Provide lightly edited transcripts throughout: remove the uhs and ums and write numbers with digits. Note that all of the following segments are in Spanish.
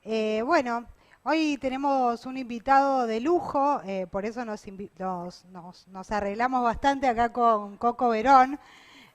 Bueno, hoy tenemos un invitado de lujo, por eso nos arreglamos bastante acá con Coco Verón.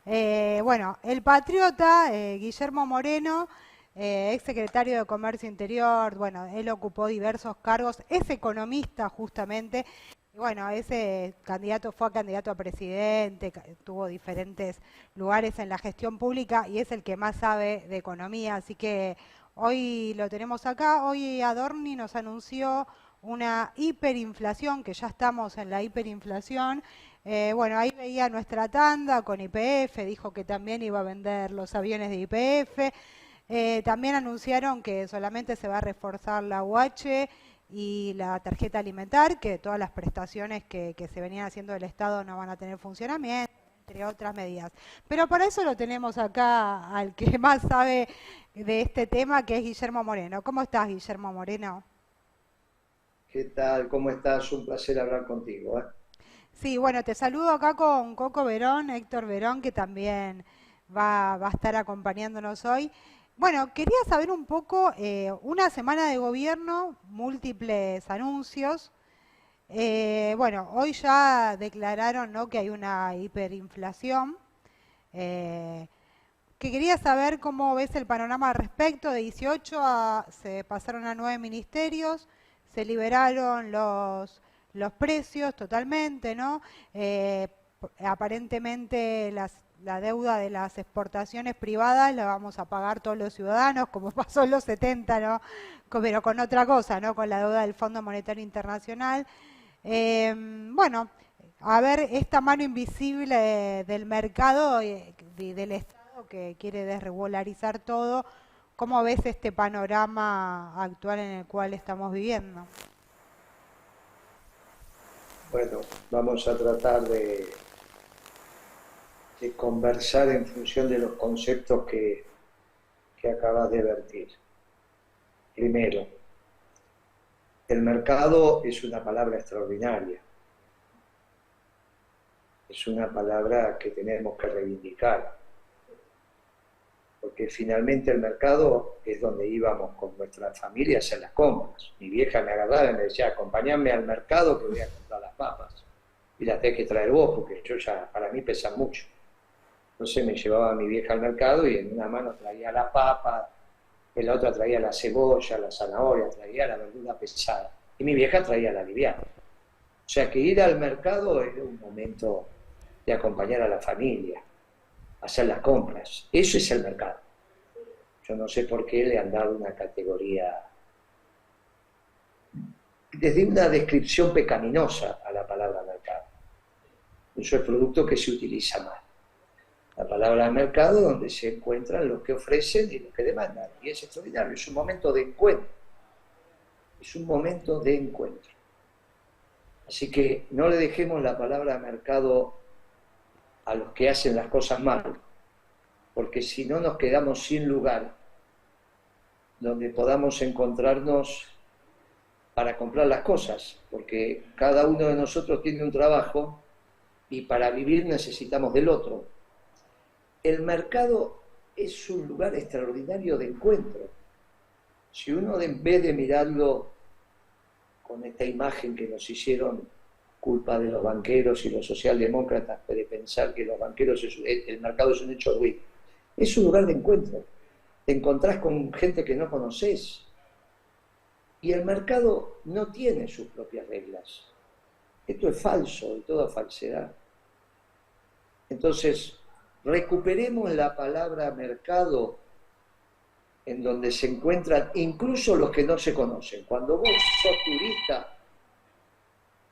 Bueno, el patriota Guillermo Moreno, ex secretario de Comercio Interior, bueno, él ocupó diversos cargos, es economista justamente. Y bueno, ese candidato fue candidato a presidente, tuvo diferentes lugares en la gestión pública y es el que más sabe de economía, así que hoy lo tenemos acá. Hoy Adorni nos anunció una hiperinflación, que ya estamos en la hiperinflación. Bueno, ahí veía nuestra tanda con YPF, dijo que también iba a vender los aviones de YPF. También anunciaron que solamente se va a reforzar la UH y la tarjeta alimentar, que todas las prestaciones que se venían haciendo del Estado no van a tener funcionamiento, entre otras medidas. Pero para eso lo tenemos acá al que más sabe de este tema, que es Guillermo Moreno. ¿Cómo estás, Guillermo Moreno? ¿Qué tal? ¿Cómo estás? Un placer hablar contigo, ¿eh? Sí, bueno, te saludo acá con Coco Verón, Héctor Verón, que también va a estar acompañándonos hoy. Bueno, quería saber un poco, una semana de gobierno, múltiples anuncios. Bueno, hoy ya declararon, ¿no?, que hay una hiperinflación. Eh, que quería saber cómo ves el panorama al respecto. De 18 se pasaron a 9 ministerios, se liberaron los precios totalmente, ¿no? Aparentemente la deuda de las exportaciones privadas la vamos a pagar todos los ciudadanos, como pasó en los 70, ¿no? Pero con otra cosa, ¿no? Con la deuda del Fondo Monetario Internacional. Bueno, a ver, esta mano invisible del mercado y del Estado que quiere desregularizar todo, ¿cómo ves este panorama actual en el cual estamos viviendo? Bueno, vamos a tratar de conversar en función de los conceptos que acabas de vertir. Primero, el mercado es una palabra extraordinaria, es una palabra que tenemos que reivindicar, porque finalmente el mercado es donde íbamos con nuestras familias a las compras. Mi vieja me agarraba y me decía, acompáñame al mercado que voy a comprar las papas. Y las tenés que traer vos, porque yo ya, para mí pesan mucho. Entonces me llevaba a mi vieja al mercado y en una mano traía la papa, en la otra traía la cebolla, la zanahoria, traía la verdura pesada. Y mi vieja traía la liviana. O sea que ir al mercado era un momento de acompañar a la familia, hacer las compras. Eso es el mercado. Yo no sé por qué le han dado una categoría, desde una descripción pecaminosa a la palabra mercado. Eso es producto que se utiliza mal. La palabra mercado donde se encuentran los que ofrecen y los que demandan. Y es extraordinario, es un momento de encuentro. Es un momento de encuentro. Así que no le dejemos la palabra mercado a los que hacen las cosas mal, porque si no nos quedamos sin lugar donde podamos encontrarnos para comprar las cosas, porque cada uno de nosotros tiene un trabajo y para vivir necesitamos del otro. El mercado es un lugar extraordinario de encuentro. Si uno en vez de mirarlo con esta imagen que nos hicieron culpa de los banqueros y los socialdemócratas, de pensar que los banqueros, el mercado es un hecho ruido, es un lugar de encuentro. Te encontrás con gente que no conoces y el mercado no tiene sus propias reglas. Esto es falso, de toda falsedad. Entonces, recuperemos la palabra mercado en donde se encuentran incluso los que no se conocen. Cuando vos sos turista,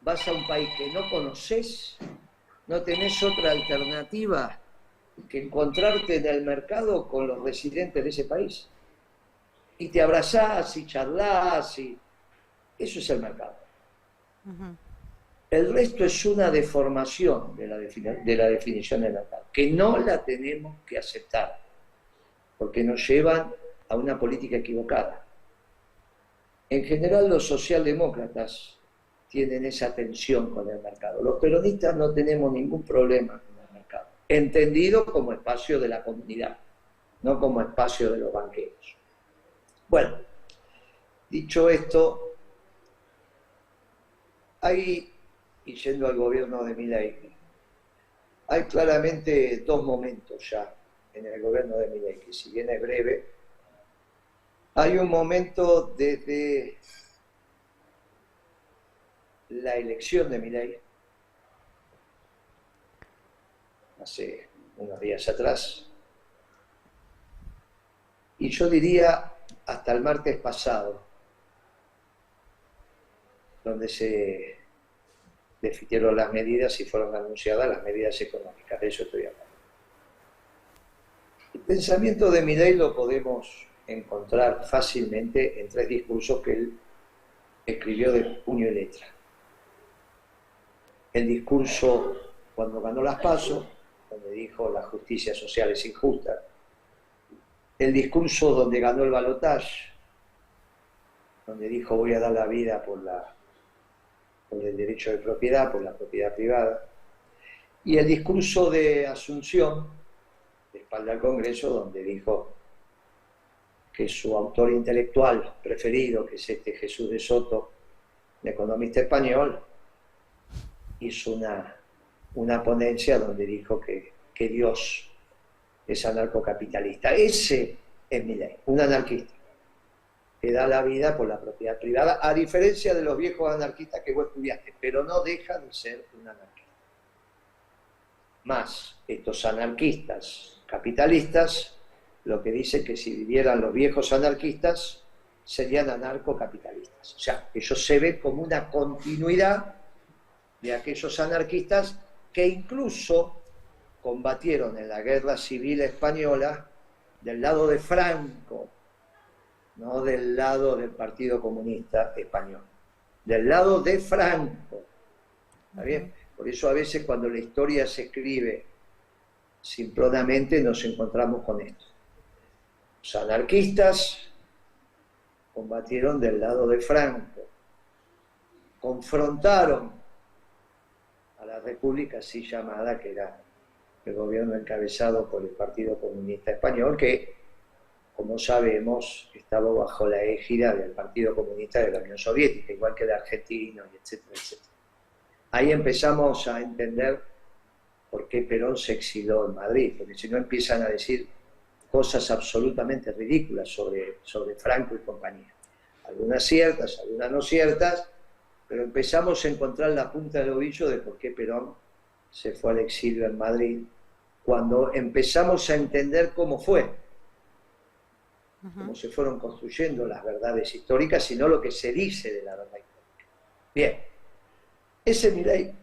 vas a un país que no conoces, no tenés otra alternativa que encontrarte en el mercado con los residentes de ese país. Y te abrazás y charlás, y eso es el mercado. Ujú. El resto es una deformación de la definición del mercado, que no la tenemos que aceptar, porque nos llevan a una política equivocada. En general los socialdemócratas tienen esa tensión con el mercado. Los peronistas no tenemos ningún problema con el mercado, entendido como espacio de la comunidad, no como espacio de los banqueros. Bueno, Dicho esto, hay, y yendo al gobierno de Milei, hay claramente dos momentos ya en el gobierno de Milei, que si bien es breve, hay un momento desde la elección de Milei, hace unos días atrás, y yo diría hasta el martes pasado, donde se definieron las medidas y fueron anunciadas las medidas económicas, de eso estoy hablando. El pensamiento de Milei lo podemos encontrar fácilmente en tres discursos que él escribió de puño y letra. El discurso cuando ganó las PASO, donde dijo la justicia social es injusta. El discurso donde ganó el balotaje, donde dijo voy a dar la vida por el derecho de propiedad, por la propiedad privada. Y el discurso de Asunción, de espalda al Congreso, donde dijo que su autor intelectual preferido, que es este Jesús de Soto, un economista español, hizo una ponencia donde dijo que Dios es anarcocapitalista. Ese es Milei, un anarquista que da la vida por la propiedad privada, a diferencia de los viejos anarquistas que vos estudiaste, pero no deja de ser un anarquista. Más estos anarquistas capitalistas, lo que dice que si vivieran los viejos anarquistas, serían anarcocapitalistas. O sea, ellos se ven como una continuidad de aquellos anarquistas que incluso combatieron en la Guerra Civil Española del lado de Franco, no del lado del Partido Comunista Español, del lado de Franco. ¿Está bien? Por eso a veces cuando la historia se escribe simplonamente nos encontramos con esto. Los anarquistas combatieron del lado de Franco, confrontaron a la república así llamada, que era el gobierno encabezado por el Partido Comunista Español, que, como sabemos, estaba bajo la égida del Partido Comunista de la Unión Soviética, igual que el argentino, etcétera, etcétera. Ahí empezamos a entender por qué Perón se exiló en Madrid, porque si no empiezan a decir cosas absolutamente ridículas sobre Franco y compañía. Algunas ciertas, algunas no ciertas, pero empezamos a encontrar la punta del ovillo de por qué Perón se fue al exilio en Madrid, cuando empezamos a entender cómo fue, cómo se fueron construyendo las verdades históricas, y no lo que se dice de la verdad histórica. Bien, ese Milei,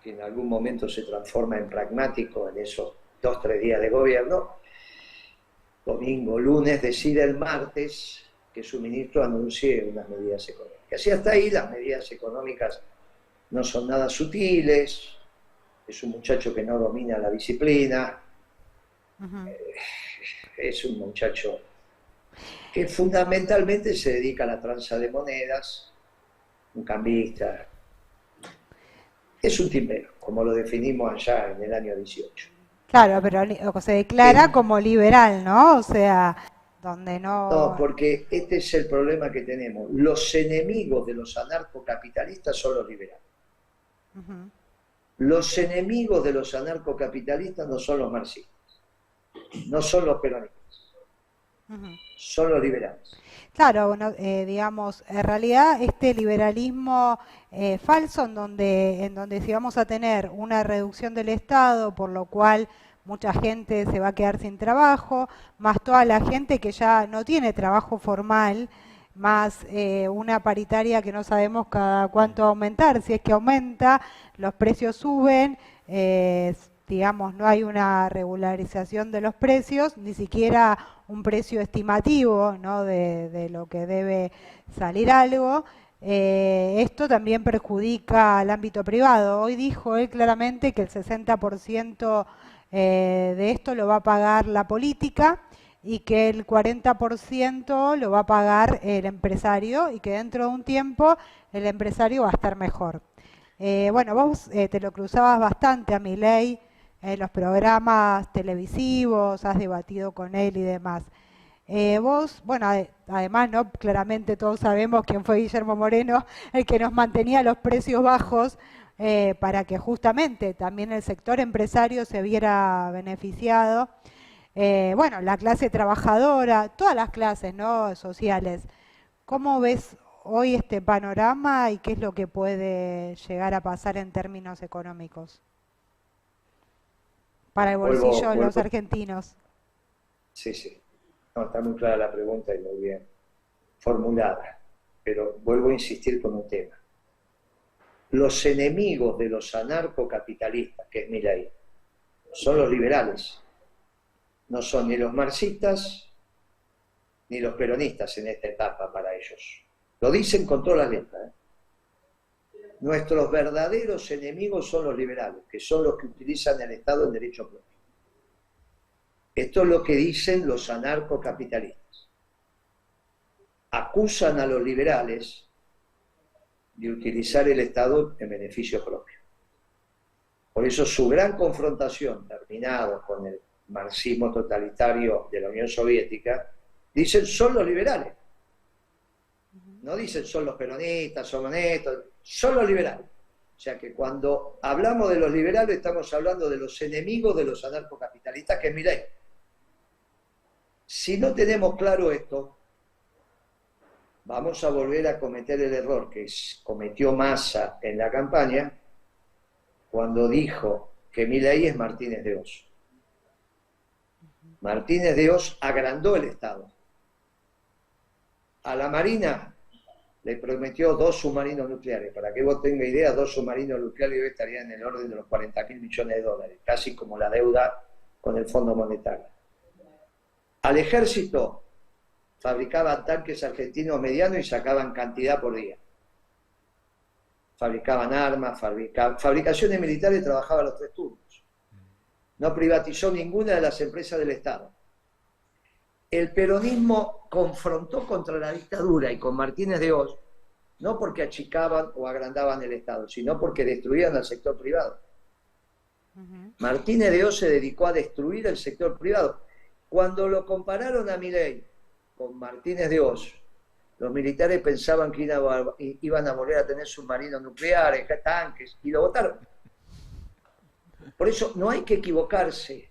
que en algún momento se transforma en pragmático en esos 2-3 días de gobierno, domingo, lunes, decide el martes que su ministro anuncie unas medidas económicas. Y hasta ahí las medidas económicas no son nada sutiles, es un muchacho que no domina la disciplina, es un muchacho que fundamentalmente se dedica a la tranza de monedas, un cambista, es un timbero, como lo definimos allá en el año 18. Claro, pero se declara como liberal, ¿no? O sea, donde No, no... porque este es el problema que tenemos. Los enemigos de los anarcocapitalistas son los liberales. Los enemigos de los anarcocapitalistas no son los marxistas, no son los peronistas, son los liberales. Claro, bueno, digamos, en realidad este liberalismo falso en donde si vamos a tener una reducción del Estado, por lo cual mucha gente se va a quedar sin trabajo, más toda la gente que ya no tiene trabajo formal, más una paritaria que no sabemos cada cuánto va a aumentar, si es que aumenta, los precios suben, digamos, no hay una regularización de los precios, ni siquiera un precio estimativo, ¿no? de lo que debe salir algo. Esto también perjudica al ámbito privado. Hoy dijo él claramente que el 60% de esto lo va a pagar la política y que el 40% lo va a pagar el empresario y que dentro de un tiempo el empresario va a estar mejor. Bueno, vos te lo cruzabas bastante a Milei en los programas televisivos, has debatido con él y demás. Vos, bueno, además, ¿no? Claramente todos sabemos quién fue Guillermo Moreno, el que nos mantenía los precios bajos para que justamente también el sector empresario se viera beneficiado. Bueno, la clase trabajadora, todas las clases, ¿no? Sociales. ¿Cómo ves hoy este panorama y qué es lo que puede llegar a pasar en términos económicos para el bolsillo de los Vuelvo, argentinos? sí, sí. No, está muy clara la pregunta y muy bien formulada, pero vuelvo a insistir con un tema. Los enemigos de los anarcocapitalistas, que es Milei, son los liberales, no son ni los marxistas ni los peronistas en esta etapa para ellos. Lo dicen con todas las letras. Nuestros verdaderos enemigos son los liberales, que son los que utilizan el Estado en derecho propio. Esto es lo que dicen los anarcocapitalistas. Acusan a los liberales de utilizar el Estado en beneficio propio. Por eso su gran confrontación, terminado con el marxismo totalitario de la Unión Soviética, dicen son los liberales. No dicen son los peronistas, son honestos, son los liberales. O sea que cuando hablamos de los liberales estamos hablando de los enemigos de los anarcocapitalistas, que es Milei. Si no tenemos claro esto, vamos a volver a cometer el error que cometió Massa en la campaña cuando dijo que Milei es Martínez de Oz. Martínez de Oz agrandó el Estado. A la Marina le prometió 2 submarinos nucleares. Para que vos tengas idea, 2 submarinos nucleares hoy estarían en el orden de los 40.000 millones de dólares, casi como la deuda con el Fondo Monetario. Al ejército fabricaban tanques argentinos medianos y sacaban cantidad por día. Fabricaban armas, fabricaciones militares, trabajaba los 3 turnos. No privatizó ninguna de las empresas del Estado. El peronismo confrontó contra la dictadura y con Martínez de Oz, no porque achicaban o agrandaban el Estado, sino porque destruían al sector privado. Martínez de Oz se dedicó a destruir el sector privado. Cuando lo compararon a Milei con Martínez de Oz, los militares pensaban que iban a volver a tener submarinos nucleares, tanques, y lo votaron. Por eso no hay que equivocarse,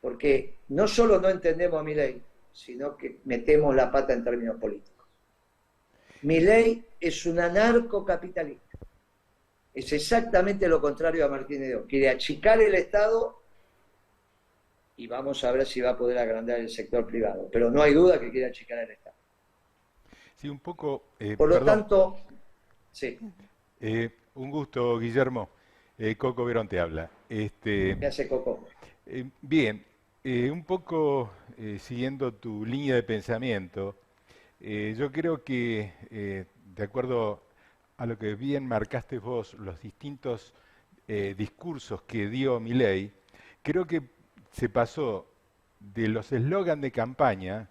porque no solo no entendemos a Milei, sino que metemos la pata en términos políticos. Milei es un anarcocapitalista. Es exactamente lo contrario a Martínez de Oz. Quiere achicar el Estado y vamos a ver si va a poder agrandar el sector privado. Pero no hay duda que quiere achicar el Estado. Sí, un poco, Por lo perdón, tanto, sí, un gusto, Guillermo. Coco Verón te habla. ¿qué hace Coco? Bien, un poco siguiendo tu línea de pensamiento, yo creo que, de acuerdo a lo que bien marcaste vos, los distintos discursos que dio Milei, creo que se pasó de los eslogans de campaña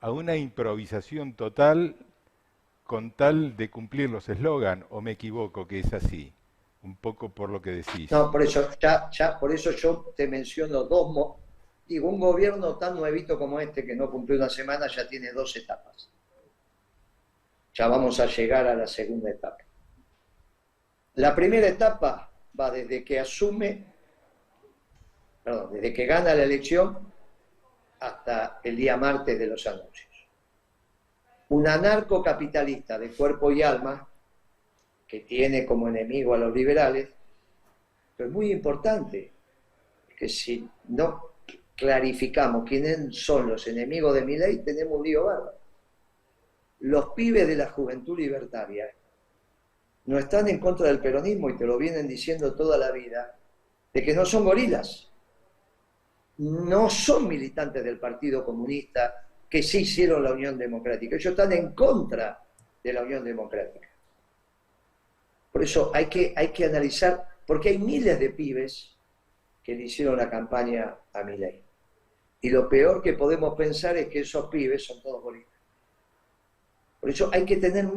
a una improvisación total con tal de cumplir los eslogans, o me equivoco que es así, un poco por lo que decís. No, por eso, por eso yo te menciono digo, un gobierno tan nuevito como este que no cumplió una semana ya tiene 2 etapas. Ya vamos a llegar a la segunda etapa. La primera etapa va desde que desde que gana la elección hasta el día martes de los anuncios. Un anarcocapitalista de cuerpo y alma que tiene como enemigo a los liberales, pero es muy importante que si no clarificamos quiénes son los enemigos de Milei, tenemos un lío bárbaro. Los pibes de la juventud libertaria no están en contra del peronismo y te lo vienen diciendo toda la vida, de que no son gorilas, no son militantes del Partido Comunista que sí hicieron la Unión Democrática, ellos están en contra de la Unión Democrática. Por eso hay que analizar, porque hay miles de pibes que le hicieron la campaña a Milei. Y lo peor que podemos pensar es que esos pibes son todos gorilas. Por eso hay que tener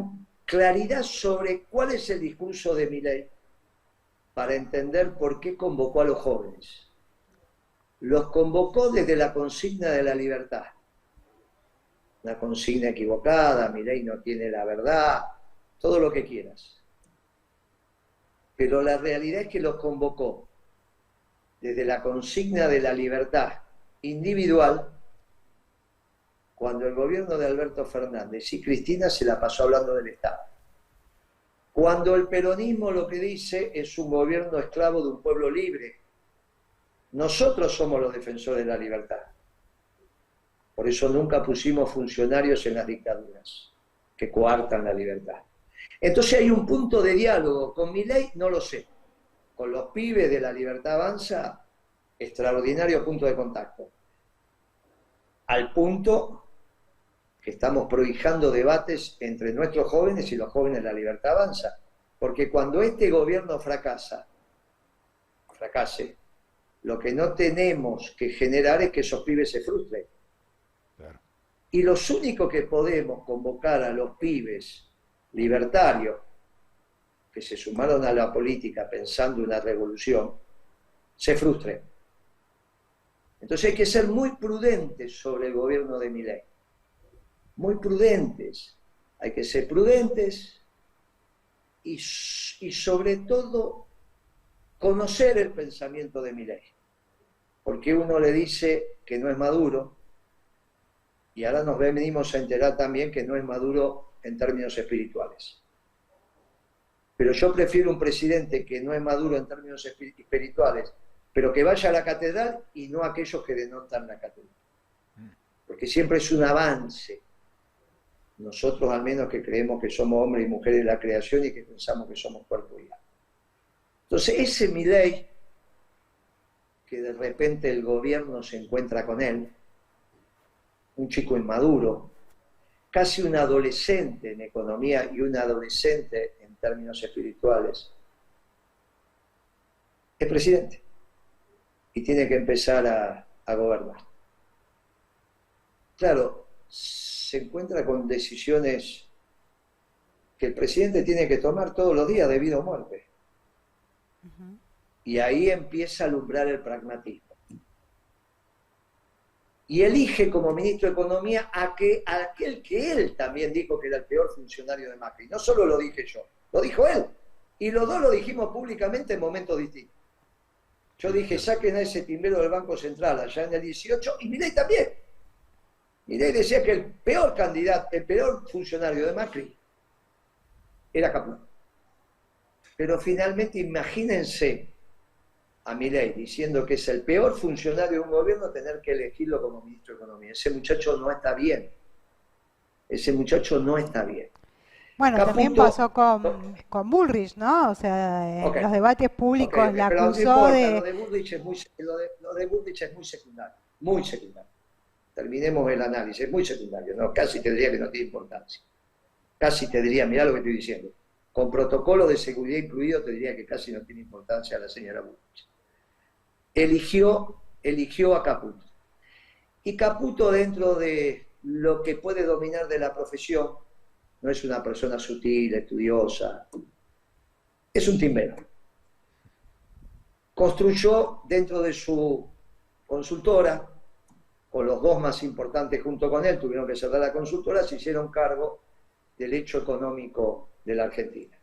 claridad sobre cuál es el discurso de Milei para entender por qué convocó a los jóvenes. Los convocó desde la consigna de la libertad. una consigna equivocada, Milei no tiene la verdad, todo lo que quieras. Pero la realidad es que los convocó desde la consigna de la libertad individual, cuando el gobierno de Alberto Fernández y Cristina se la pasó hablando del Estado. Cuando el peronismo lo que dice es un gobierno esclavo de un pueblo libre. Nosotros somos los defensores de la libertad. Por eso nunca pusimos funcionarios en las dictaduras que coartan la libertad. Entonces hay un punto de diálogo. Con Milei no lo sé. Con los pibes de La Libertad Avanza, extraordinario punto de contacto. Al punto que estamos prohijando debates entre nuestros jóvenes y los jóvenes de La Libertad Avanza. Porque cuando este gobierno fracase, lo que no tenemos que generar es que esos pibes se frustren. Claro. Y los únicos que podemos convocar a los pibes libertarios que se sumaron a la política pensando una revolución, se frustren. Entonces hay que ser muy prudentes sobre el gobierno de Milei. Muy prudentes. Hay que ser prudentes y sobre todo conocer el pensamiento de Milei. Porque uno le dice que no es maduro y ahora nos venimos a enterar también que no es maduro en términos espirituales. Pero yo prefiero un presidente que no es maduro en términos espirituales, pero que vaya a la catedral y no a aquellos que denotan la catedral. Porque siempre es un avance. Nosotros al menos que creemos que somos hombres y mujeres de la creación y que pensamos que somos cuerpo y alma. Entonces ese Milei, que de repente el gobierno se encuentra con él, un chico inmaduro, casi un adolescente en economía y un adolescente en términos espirituales, es presidente y tiene que empezar a gobernar. Claro, se encuentra con decisiones que el presidente tiene que tomar todos los días de vida o muerte. Y ahí empieza a alumbrar el pragmatismo. Y elige como ministro de Economía a aquel que él también dijo que era el peor funcionario de Macri. No solo lo dije yo, lo dijo él. Y los dos lo dijimos públicamente en momentos distintos. Yo dije, saquen a ese timbrero del Banco Central allá en el 18, y Milei también. Milei decía que el peor candidato, el peor funcionario de Macri era Caputo. Pero finalmente imagínense a Milei diciendo que es el peor funcionario de un gobierno, tener que elegirlo como ministro de Economía. Ese muchacho no está bien. Ese muchacho no está bien. Bueno, Caputo, también pasó con Bullrich, ¿no? O sea, en los debates públicos la acusó no importa, de... Lo de Bullrich es muy secundario, muy secundario. Terminemos el análisis, es muy secundario, ¿no? Casi te diría que no tiene importancia. Casi te diría, mirá lo que estoy diciendo. Con protocolo de seguridad incluido te diría que casi no tiene importancia la señora Bullrich. Eligió a Caputo. Y Caputo, dentro de lo que puede dominar de la profesión, no es una persona sutil, estudiosa, es un timbero. Construyó dentro de su consultora, con los dos más importantes junto con él, tuvieron que cerrar la consultora, se hicieron cargo del hecho económico de la Argentina.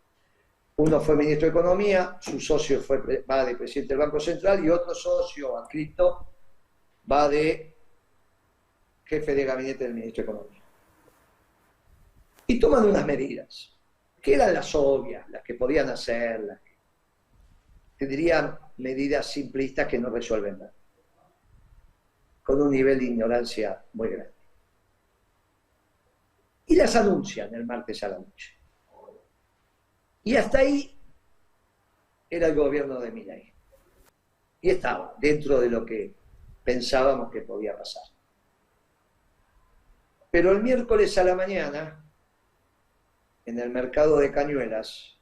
Uno fue ministro de Economía, su socio va de presidente del Banco Central y otro socio adscrito va de jefe de gabinete del ministro de Economía. Y toman unas medidas, que eran las obvias, las que podían hacer, las que tendrían medidas simplistas que no resuelven nada, con un nivel de ignorancia muy grande. Y las anuncian el martes a la noche. Y hasta ahí era el gobierno de Milei. Y estaba dentro de lo que pensábamos que podía pasar. Pero el miércoles a la mañana, en el mercado de Cañuelas,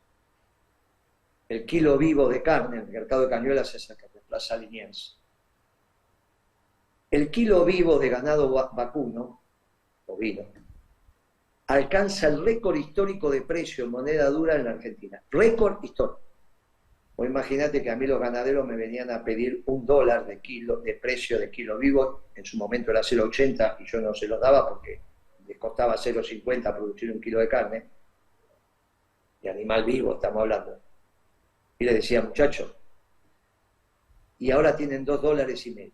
el kilo vivo de carne, el mercado de Cañuelas es el que reemplaza a Liniers, el kilo vivo de ganado vacuno, ovino, alcanza el récord histórico de precio en moneda dura en la Argentina. Récord histórico. O imagínate que a mí los ganaderos me venían a pedir $1 de precio de kilo vivo, en su momento era 0,80 y yo no se los daba porque les costaba 0,50 producir 1 kilo de carne, de animal vivo estamos hablando, y le decía, muchachos, y ahora tienen $2,50.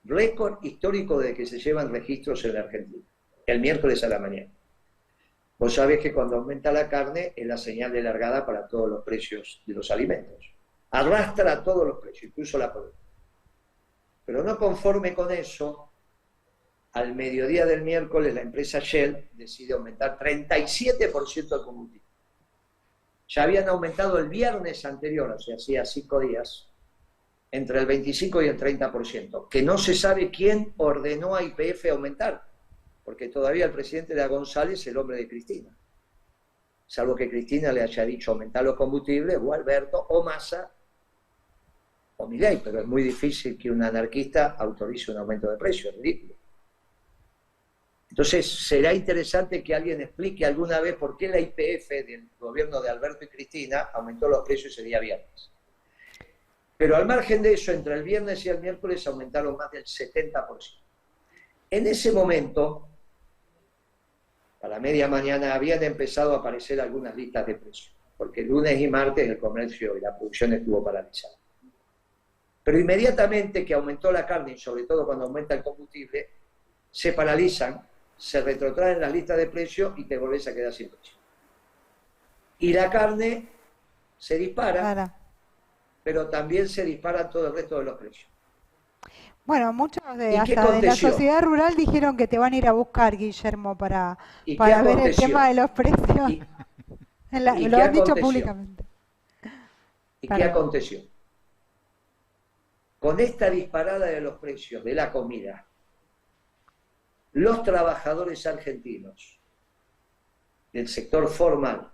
Récord histórico de que se llevan registros en la Argentina, el miércoles a la mañana. Vos sabés que cuando aumenta la carne es la señal de largada para todos los precios de los alimentos. Arrastra a todos los precios, incluso la pobreza. Pero no conforme con eso, al mediodía del miércoles la empresa Shell decide aumentar 37% el combustible. Ya habían aumentado el viernes anterior, o sea, hacía 5 días, entre el 25 y el 30%, que no se sabe quién ordenó a YPF aumentar, porque todavía el presidente era González, el hombre de Cristina. Salvo que Cristina le haya dicho aumentar los combustibles, o Alberto, o Massa, o Milei, pero es muy difícil que un anarquista autorice un aumento de precios, es ridículo. Entonces, será interesante que alguien explique alguna vez por qué la YPF del gobierno de Alberto y Cristina aumentó los precios ese día viernes. Pero al margen de eso, entre el viernes y el miércoles aumentaron más del 70%. En ese momento, a la media mañana, habían empezado a aparecer algunas listas de precios, porque el lunes y martes el comercio y la producción estuvo paralizada. Pero inmediatamente que aumentó la carne, y sobre todo cuando aumenta el combustible, se paralizan, se retrotraen las listas de precios y te volvés a quedar sin precio. Y la carne se dispara, pero también se disparan todo el resto de los precios. Bueno, muchos hasta de la sociedad rural dijeron que te van a ir a buscar, Guillermo, para ver el tema de los precios. Lo han dicho públicamente. ¿Y qué aconteció? Con esta disparada de los precios de la comida, los trabajadores argentinos del sector formal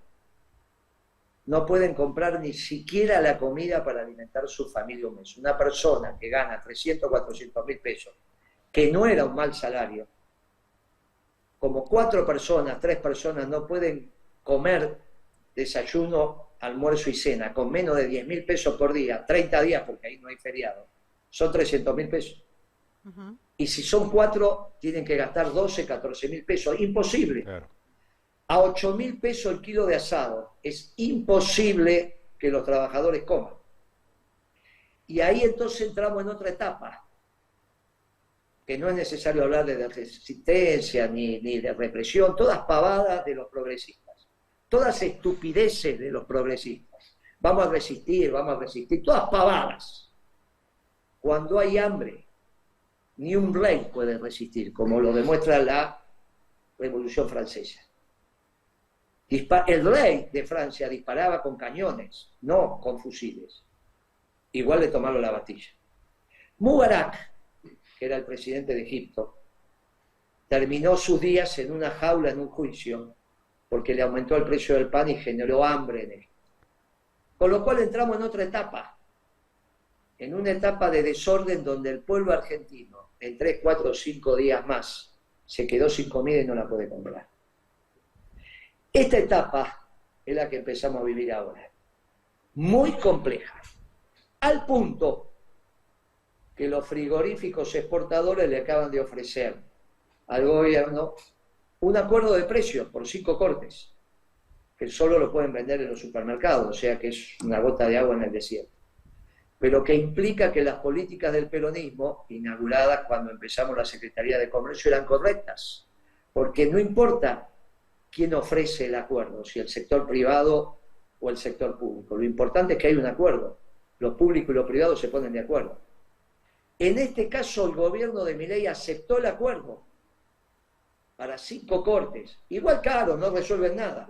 no pueden comprar ni siquiera la comida para alimentar su familia un mes. Una persona que gana 300, 400 mil pesos, que no era un mal salario, como 4 personas, 3 personas no pueden comer desayuno, almuerzo y cena con menos de 10 mil pesos por día, 30 días porque ahí no hay feriado, son 300 mil pesos. Y si son 4, tienen que gastar 12, 14 mil pesos. Imposible. Claro. A 8 mil pesos el kilo de asado. Es imposible que los trabajadores coman. Y ahí entonces entramos en otra etapa, que no es necesario hablar de resistencia ni de represión, todas pavadas de los progresistas, todas estupideces de los progresistas. Vamos a resistir, todas pavadas. Cuando hay hambre, ni un rey puede resistir, como lo demuestra la Revolución Francesa. El rey de Francia disparaba con cañones, no con fusiles. Igual de tomarlo la Bastilla. Mubarak, que era el presidente de Egipto, terminó sus días en una jaula en un juicio porque le aumentó el precio del pan y generó hambre en Egipto. Con lo cual entramos en otra etapa, en una etapa de desorden donde el pueblo argentino en 3, 4 o 5 días más se quedó sin comida y no la puede comprar. Esta etapa es la que empezamos a vivir ahora, muy compleja, al punto que los frigoríficos exportadores le acaban de ofrecer al gobierno un acuerdo de precios por 5 cortes, que solo lo pueden vender en los supermercados, o sea que es una gota de agua en el desierto, pero que implica que las políticas del peronismo, inauguradas cuando empezamos la Secretaría de Comercio, eran correctas, porque no importa quién ofrece el acuerdo, si el sector privado o el sector público, lo importante es que hay un acuerdo, lo público y lo privado se ponen de acuerdo. En este caso el gobierno de Milei aceptó el acuerdo para 5 cortes, igual caro, no resuelven nada,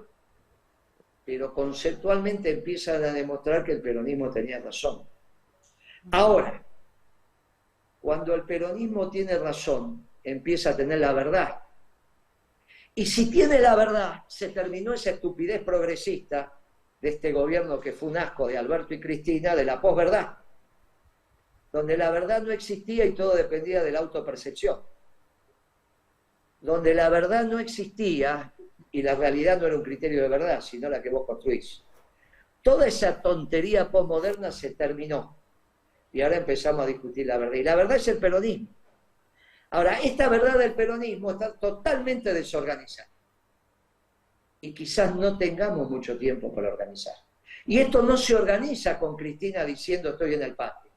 pero conceptualmente empiezan a demostrar que el peronismo tenía razón. Ahora, cuando el peronismo tiene razón, empieza a tener la verdad. Y si tiene la verdad, se terminó esa estupidez progresista de este gobierno que fue un asco de Alberto y Cristina, de la posverdad, donde la verdad no existía y todo dependía de la autopercepción, donde la verdad no existía y la realidad no era un criterio de verdad, sino la que vos construís. Toda esa tontería posmoderna se terminó y ahora empezamos a discutir la verdad. Y la verdad es el peronismo. Ahora, esta verdad del peronismo está totalmente desorganizada. Y quizás no tengamos mucho tiempo para organizar. Y esto no se organiza con Cristina diciendo estoy en el patio.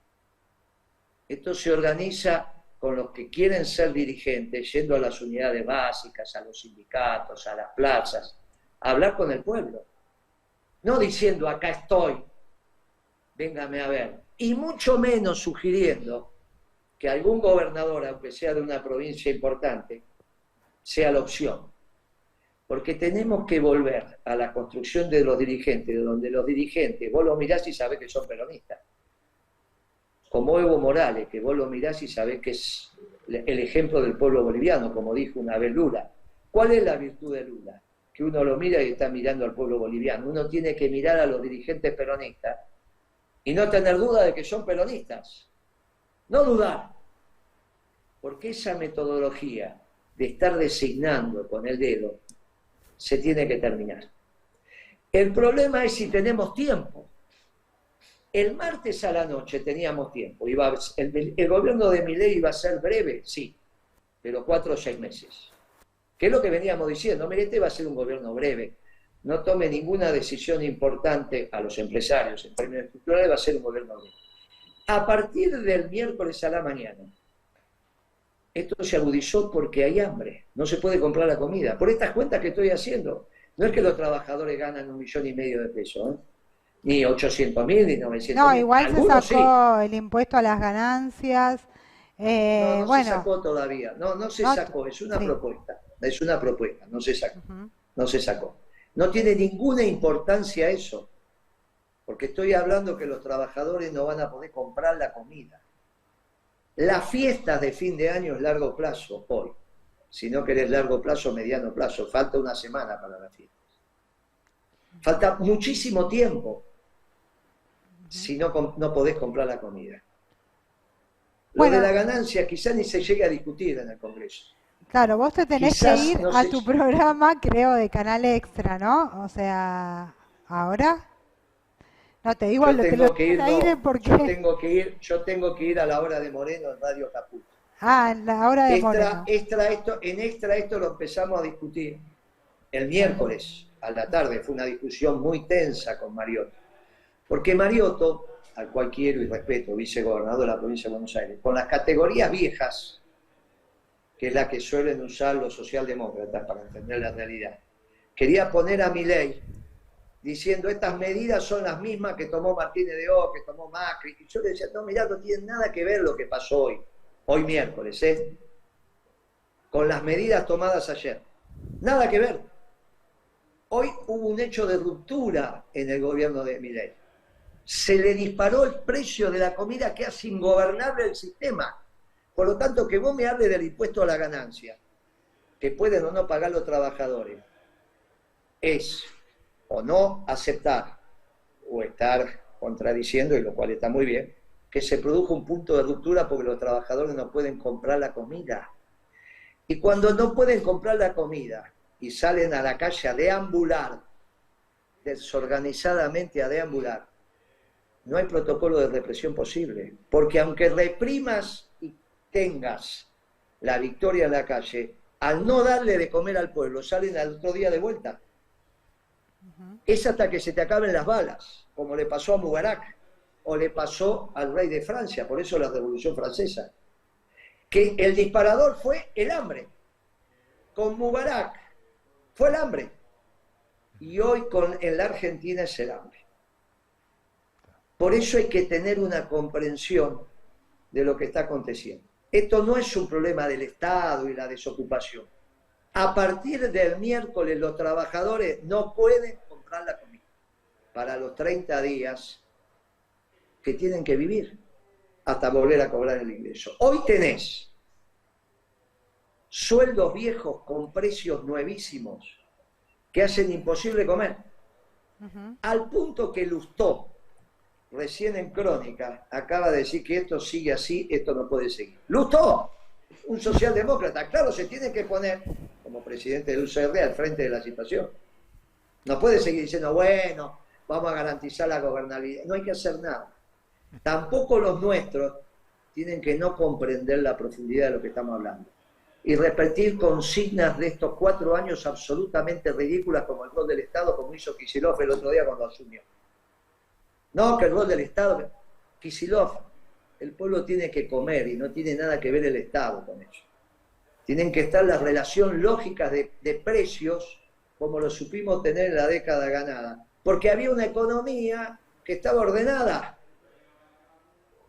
Esto se organiza con los que quieren ser dirigentes, yendo a las unidades básicas, a los sindicatos, a las plazas, a hablar con el pueblo. No diciendo acá estoy, véngame a ver. Y mucho menos sugiriendo que algún gobernador, aunque sea de una provincia importante, sea la opción. Porque tenemos que volver a la construcción de los dirigentes, donde los dirigentes, vos los mirás y sabés que son peronistas. Como Evo Morales, que vos lo mirás y sabés que es el ejemplo del pueblo boliviano, como dijo una vez Lula. ¿Cuál es la virtud de Lula? Que uno lo mira y está mirando al pueblo boliviano. Uno tiene que mirar a los dirigentes peronistas y no tener duda de que son peronistas. No dudar. Porque esa metodología de estar designando con el dedo se tiene que terminar. El problema es si tenemos tiempo. El martes a la noche teníamos tiempo. El gobierno de Milei iba a ser breve, sí, pero 4 o 6 meses. ¿Qué es lo que veníamos diciendo? Mire, este va a ser un gobierno breve. No tome ninguna decisión importante a los empresarios en términos estructurales, va a ser un gobierno breve. A partir del miércoles a la mañana, esto se agudizó porque hay hambre. No se puede comprar la comida. Por estas cuentas que estoy haciendo, no es que los trabajadores ganan 1,5 millones de pesos, ¿eh? Ni 800.000, ni 900.000. No, igual se sacó sí. el impuesto a las ganancias. No, no Bueno, se sacó todavía. No, no se sacó. Es una sí. propuesta. Es una propuesta. No se sacó. Ujú. No se sacó. No tiene ninguna importancia eso. Porque estoy hablando que los trabajadores no van a poder comprar la comida. Las fiestas de fin de año es largo plazo hoy. Si no querés largo plazo, mediano plazo. Falta una semana para las fiestas. Falta muchísimo tiempo si no podés comprar la comida. Lo Bueno, de la ganancia quizás ni se llegue a discutir en el Congreso. claro, vos te tenés Quizás que ir no a sé. tu programa, creo, de Canal Extra, ¿no? O sea, ¿ahora? No, te digo, Yo te lo tengo que digo ir, al aire no, porque... yo tengo que ir a la hora de Moreno en Radio Caput. Ah, en la hora de Moreno. Extra esto lo empezamos a discutir el miércoles a la tarde. Fue una discusión muy tensa con Mariotto. Porque Mariotto, al cual quiero y respeto, vicegobernador de la provincia de Buenos Aires, con las categorías viejas, que es la que suelen usar los socialdemócratas para entender la realidad, quería poner a Milei diciendo estas medidas son las mismas que tomó Martínez de O, que tomó Macri. Y yo le decía, no, mirá, no tiene nada que ver lo que pasó hoy miércoles, con las medidas tomadas ayer. Nada que ver. Hoy hubo un hecho de ruptura en el gobierno de Milei. Se le disparó el precio de la comida, que hace ingobernable el sistema. Por lo tanto, que vos me hables del impuesto a la ganancia, que pueden o no pagar los trabajadores, es o no aceptar o estar contradiciendo, y lo cual está muy bien, que se produjo un punto de ruptura porque los trabajadores no pueden comprar la comida. Y cuando no pueden comprar la comida y salen a la calle a deambular, desorganizadamente a deambular, no hay protocolo de represión posible. Porque aunque reprimas y tengas la victoria en la calle, al no darle de comer al pueblo, salen al otro día de vuelta. Es hasta que se te acaben las balas, como le pasó a Mubarak, o le pasó al rey de Francia, por eso la Revolución Francesa. Que el disparador fue el hambre. Con Mubarak fue el hambre. Y hoy en la Argentina es el hambre. Por eso hay que tener una comprensión de lo que está aconteciendo. Esto no es un problema del Estado y la desocupación. A partir del miércoles los trabajadores no pueden comprar la comida para los 30 días que tienen que vivir hasta volver a cobrar el ingreso. Hoy tenés sueldos viejos con precios nuevísimos que hacen imposible comer. Al punto que Lustó, recién en Crónica, acaba de decir que esto sigue así, esto no puede seguir. Lustó, un socialdemócrata, claro, se tiene que poner como presidente del UCR al frente de la situación. No puede seguir diciendo, bueno, vamos a garantizar la gobernabilidad. No hay que hacer nada. Tampoco los nuestros tienen que no comprender la profundidad de lo que estamos hablando y repetir consignas de estos 4 años absolutamente ridículas como el rol del Estado, como hizo Kicillof el otro día cuando asumió. No, que el rol del Estado... Kicillof, el pueblo tiene que comer y no tiene nada que ver el Estado con eso. Tienen que estar las relaciones lógicas de precios como lo supimos tener en la década ganada. Porque había una economía que estaba ordenada.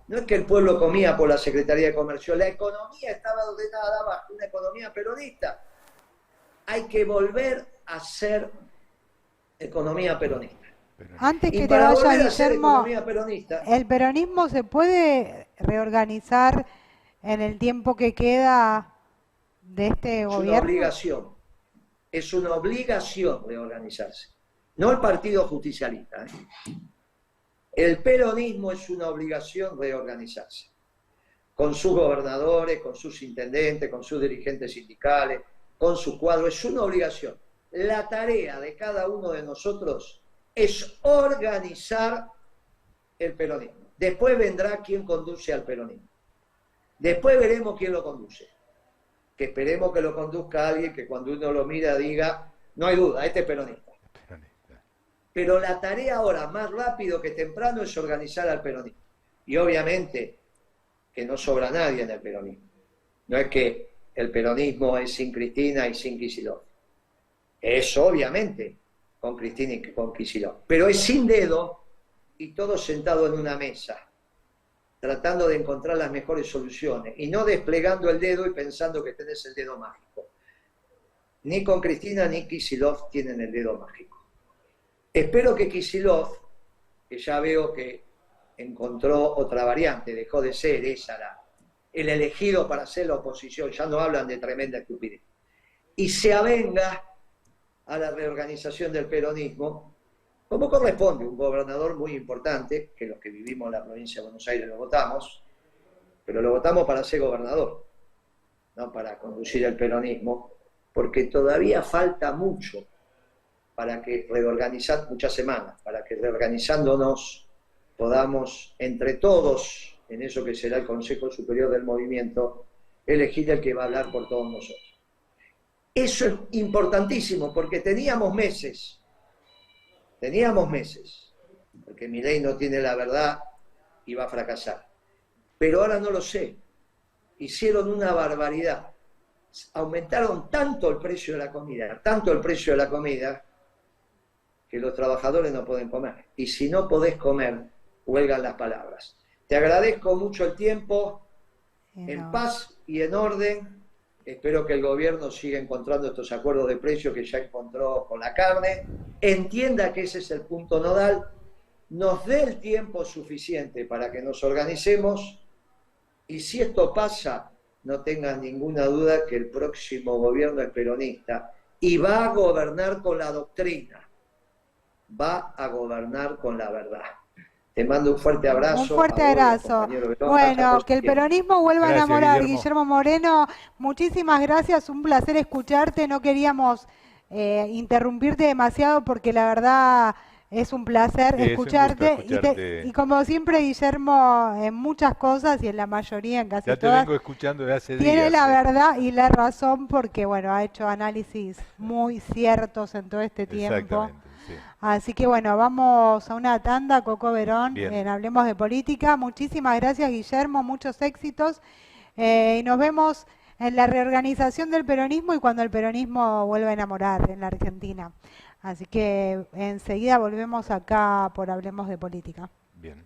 No es que el pueblo comía por la Secretaría de Comercio, la economía estaba ordenada bajo una economía peronista. Hay que volver a ser economía peronista. Antes Y que te para vaya, volver a ser Guillermo, economía peronista, ¿el peronismo se puede reorganizar en el tiempo que queda de este es una gobierno? obligación. Es una obligación reorganizarse. No el Partido Justicialista. El peronismo es una obligación reorganizarse. Con sus gobernadores, con sus intendentes, con sus dirigentes sindicales, con su cuadro. Es una obligación. La tarea de cada uno de nosotros es organizar el peronismo. Después vendrá quien conduce al peronismo. Después veremos quién lo conduce. Que esperemos que lo conduzca alguien que cuando uno lo mira diga, no hay duda, este es peronista. Pero la tarea ahora, más rápido que temprano, es organizar al peronismo. Y obviamente que no sobra nadie en el peronismo. No es que el peronismo es sin Cristina y sin Kicillof. Es obviamente con Cristina y con Kicillof. Pero es sin dedo y todos sentados en una mesa, tratando de encontrar las mejores soluciones y no desplegando el dedo y pensando que tenés el dedo mágico. Ni con Cristina ni Kicillof tienen el dedo mágico. Espero que Kicillof, que ya veo que encontró otra variante, dejó de ser esa el elegido para ser la oposición, ya no hablan de tremenda estupidez, y se avenga a la reorganización del peronismo, como corresponde, un gobernador muy importante, que los que vivimos en la provincia de Buenos Aires lo votamos, pero lo votamos para ser gobernador, no para conducir el peronismo, porque todavía falta mucho para que reorganizar, muchas semanas, para que reorganizándonos podamos entre todos, en eso que será el Consejo Superior del Movimiento, elegir el que va a hablar por todos nosotros. Eso es importantísimo porque teníamos meses, porque Milei no tiene la verdad y va a fracasar. Pero ahora no lo sé. Hicieron una barbaridad. Aumentaron tanto el precio de la comida, que los trabajadores no pueden comer. Y si no podés comer, huelgan las palabras. Te agradezco mucho el tiempo, en paz y en orden. Espero que el gobierno siga encontrando estos acuerdos de precio que ya encontró con la carne. Entienda que ese es el punto nodal. Nos dé el tiempo suficiente para que nos organicemos. Y si esto pasa, no tengan ninguna duda que el próximo gobierno es peronista y va a gobernar con la doctrina. Va a gobernar con la verdad. Te mando un fuerte abrazo. Un fuerte abrazo. Bueno, que el peronismo vuelva a enamorar. Guillermo Moreno, muchísimas gracias, un placer escucharte. No queríamos interrumpirte demasiado porque la verdad es un placer escucharte. Y como siempre, Guillermo, en muchas cosas y en la mayoría, en casi todas. Ya te vengo escuchando de hace días. Tiene la verdad y la razón porque, bueno, ha hecho análisis muy ciertos en todo este tiempo. Sí. Así que bueno, vamos a una tanda, Coco Verón, en Hablemos de Política. Muchísimas gracias, Guillermo, muchos éxitos. Y nos vemos en la reorganización del peronismo y cuando el peronismo vuelva a enamorar en la Argentina. Así que enseguida volvemos acá por Hablemos de Política. Bien.